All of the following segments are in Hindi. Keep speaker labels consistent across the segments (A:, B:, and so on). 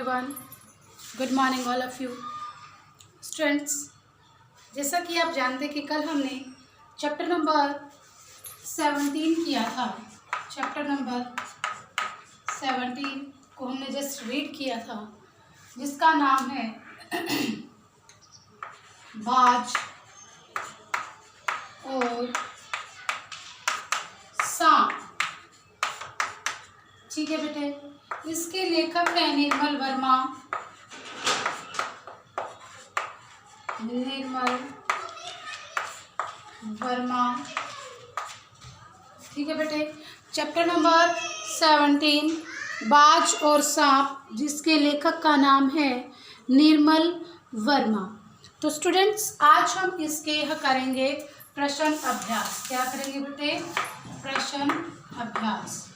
A: Everyone, good morning all of you students. जैसा कि आप जानते कि कल हमने चैप्टर नंबर 17 किया था। चैप्टर नंबर 17 को हमने जस्ट रीड किया था, जिसका नाम है बाज और सांप। ठीक है बेटे, इसके लेखक है निर्मल वर्मा। निर्मल वर्मा। ठीक है बेटे, चैप्टर नंबर 17 बाज और सांप, जिसके लेखक का नाम है निर्मल वर्मा। तो स्टूडेंट्स, आज हम इसके करेंगे प्रश्न अभ्यास। क्या करेंगे बेटे? प्रश्न अभ्यास,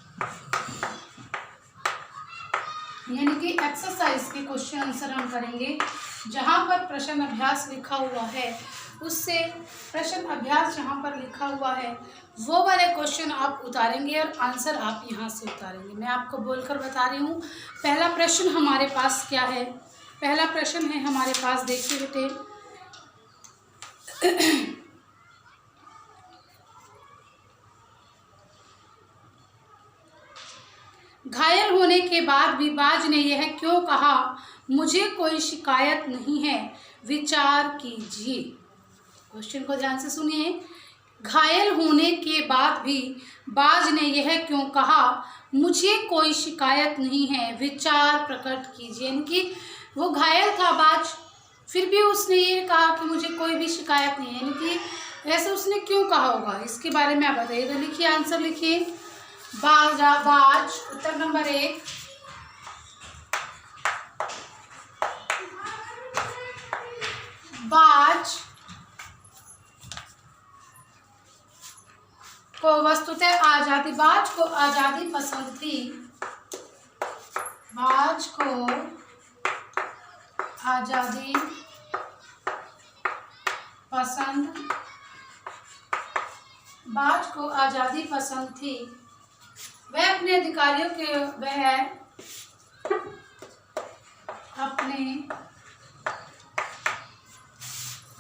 A: यानी कि एक्सरसाइज के क्वेश्चन आंसर हम करेंगे। जहाँ पर प्रश्न अभ्यास लिखा हुआ है, उससे प्रश्न अभ्यास जहाँ पर लिखा हुआ है वो वाले क्वेश्चन आप उतारेंगे और आंसर आप यहाँ से उतारेंगे। मैं आपको बोलकर बता रही हूँ। पहला प्रश्न हमारे पास क्या है? पहला प्रश्न है हमारे पास, देखिए बेटे, घायल होने के बाद भी बाज ने यह क्यों कहा, मुझे कोई शिकायत नहीं है, विचार कीजिए। क्वेश्चन को ध्यान से सुनिए। घायल होने के बाद भी बाज ने यह क्यों कहा, मुझे कोई शिकायत नहीं है, विचार प्रकट कीजिए। यानी कि वो घायल था बाज, फिर भी उसने ये कहा कि मुझे कोई भी शिकायत नहीं है। यानी कि ऐसा उसने क्यों कहा होगा, इसके बारे में आप बताइए। तो लिखिए, आंसर लिखिए। बाज, उत्तर नंबर 1। बाज को वस्तुतः आजादी, बाज को आजादी पसंद थी। बाज को आजादी पसंद, बाज को आजादी पसंद थी। वह अपने अधिकारियों के, वह अपने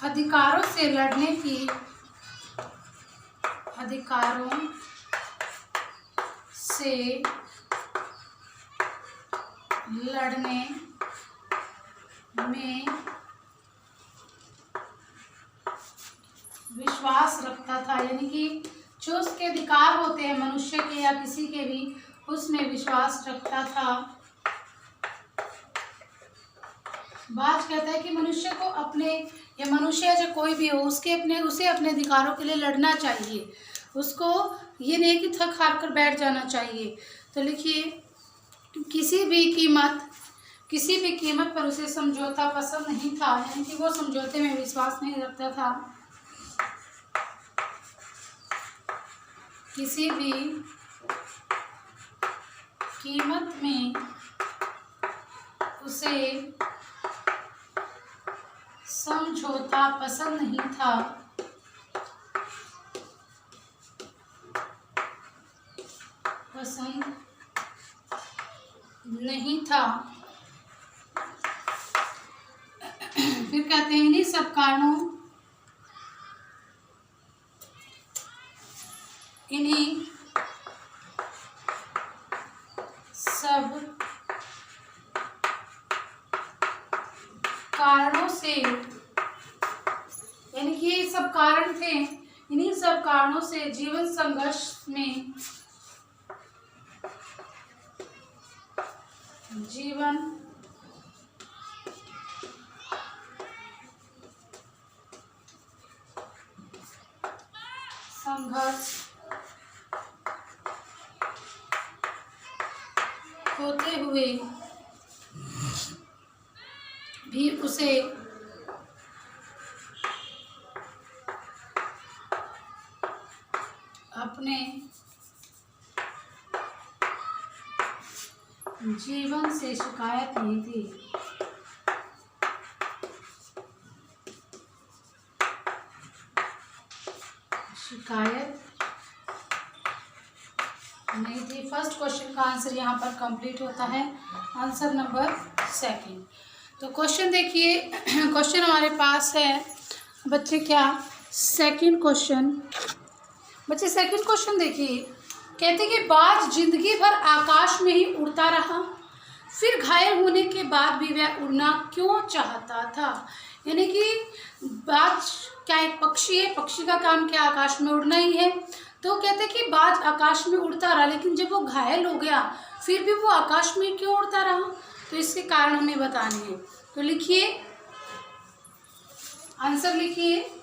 A: अधिकारों से लड़ने की, अधिकारों से लड़ने में विश्वास रखता था। यानी कि जो उसके अधिकार होते हैं मनुष्य के या किसी के भी, उसमें विश्वास रखता था। बाज कहता है कि मनुष्य को अपने, या मनुष्य या जो कोई भी हो, उसे अपने अधिकारों के लिए लड़ना चाहिए। उसको ये नहीं कि थक हार कर बैठ जाना चाहिए। तो लिखिए, किसी भी कीमत पर उसे समझौता पसंद नहीं था। यानी कि वो समझौते में विश्वास नहीं रखता था। किसी भी कीमत में उसे समझौता पसंद नहीं था। पसंद नहीं था। फिर कहते हैं, इन्हीं सब कारणों, इन्हीं सब कारणों से, यानी कि ये सब कारण थे, इन्हीं सब कारणों से जीवन संघर्ष में, जीवन संघर्ष होते हुए भी उसे अपने जीवन से शिकायत नहीं थी। शिकायत नहीं थी। फर्स्ट क्वेश्चन का आंसर यहाँ पर कंप्लीट होता है, आंसर नंबर सेकंड। तो क्वेश्चन देखिए, क्वेश्चन हमारे पास है बच्चे क्या, सेकंड क्वेश्चन। बच्चे सेकंड क्वेश्चन देखिए, कहते कि बाज जिंदगी भर आकाश में ही उड़ता रहा, फिर घायल होने के बाद भी वह उड़ना क्यों चाहता था। यानी कि बाज क्या एक पक्षी है, पक्षी का काम क्या आकाश में उड़ना ही है। तो कहते कि बाज आकाश में उड़ता रहा, लेकिन जब वो घायल हो गया फिर भी वो आकाश में क्यों उड़ता रहा, तो इसके कारण हमें बताने हैं। तो लिखिए, आंसर लिखिए।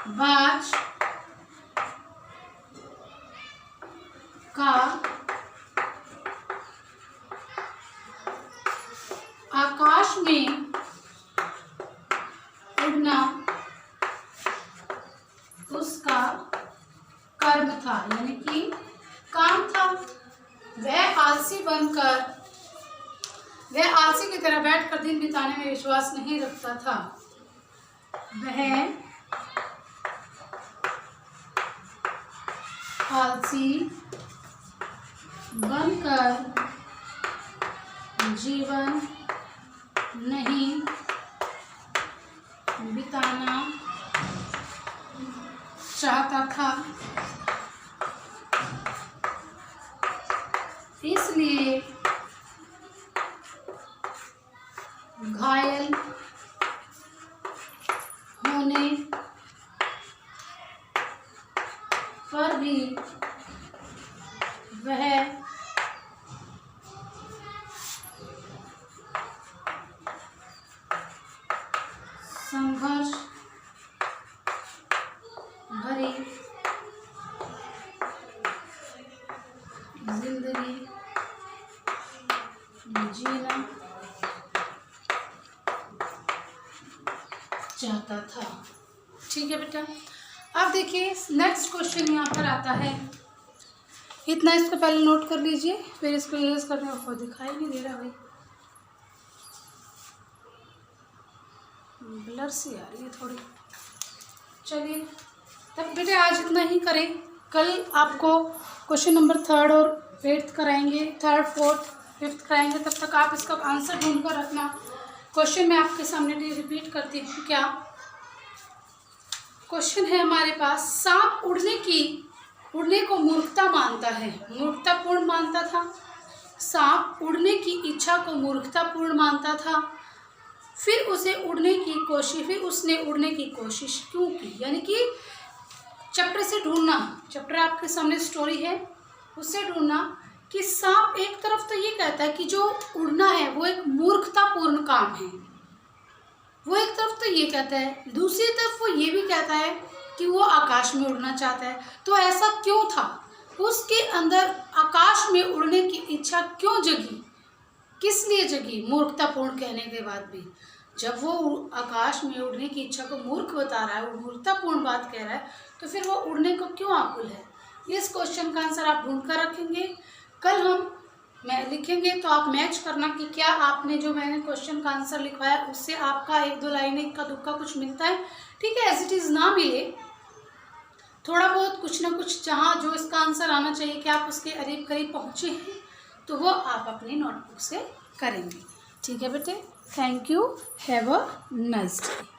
A: बाज का आकाश में उड़ना उसका कर्म था, यानी कि काम था। वह आलसी की तरह बैठकर दिन बिताने में विश्वास नहीं रखता था। वह आलसी बनकर जीवन नहीं बिताना चाहता था, इसलिए घायल होने पर भी वह संघर्ष भरी जिंदगी जीना चाहता था। ठीक है बेटा, अब देखिए नेक्स्ट क्वेश्चन यहाँ पर आता है। इतना इसको पहले नोट कर लीजिए, फिर इसको यूज करने को दिखाई नहीं दे रहा भाई, ब्लर सी आ रही है थोड़ी। चलिए तब बेटे आज इतना ही करें, कल आपको क्वेश्चन नंबर 3rd और 8th कराएंगे, 3rd 4th 5th कराएंगे। तब तक आप इसका आंसर ढूंढ कर रखना। क्वेश्चन मैं आपके सामने रिपीट करती हूँ। क्या क्वेश्चन है हमारे पास, सांप उड़ने को मूर्खता मानता है, मूर्खतापूर्ण मानता था। सांप उड़ने की इच्छा को मूर्खतापूर्ण मानता था, फिर उसने उड़ने की कोशिश क्यों की। यानी कि चैप्टर से ढूंढना, चैप्टर आपके सामने स्टोरी है, उससे ढूंढना कि सांप एक तरफ तो ये कहता है कि जो उड़ना है वो एक मूर्खतापूर्ण काम है, वो एक तरफ तो ये कहता है, दूसरी तरफ वो ये भी कहता है कि वो आकाश में उड़ना चाहता है। तो ऐसा क्यों था, उसके अंदर आकाश में उड़ने की इच्छा क्यों जगी, किस लिए जगी मूर्खतापूर्ण कहने के बाद भी। जब वो आकाश में उड़ने की इच्छा को मूर्ख बता रहा है, वो मूर्खतापूर्ण बात कह रहा है, तो फिर वो उड़ने को क्यों आकुल है। इस क्वेश्चन का आंसर आप ढूंढ कर रखेंगे, कल हम लिखेंगे तो आप मैच करना कि क्या आपने जो मैंने क्वेश्चन का आंसर लिखवाया उससे आपका 1-2 लाइन इक्का दुक्का कुछ मिलता है। ठीक है, एज इट इज़ ना मिले, थोड़ा बहुत कुछ ना कुछ जहाँ जो इसका आंसर आना चाहिए कि आप उसके करीब करीब पहुँचे हैं, तो वो आप अपनी नोटबुक से करेंगे। ठीक है बेटे, thank you, have a nice day.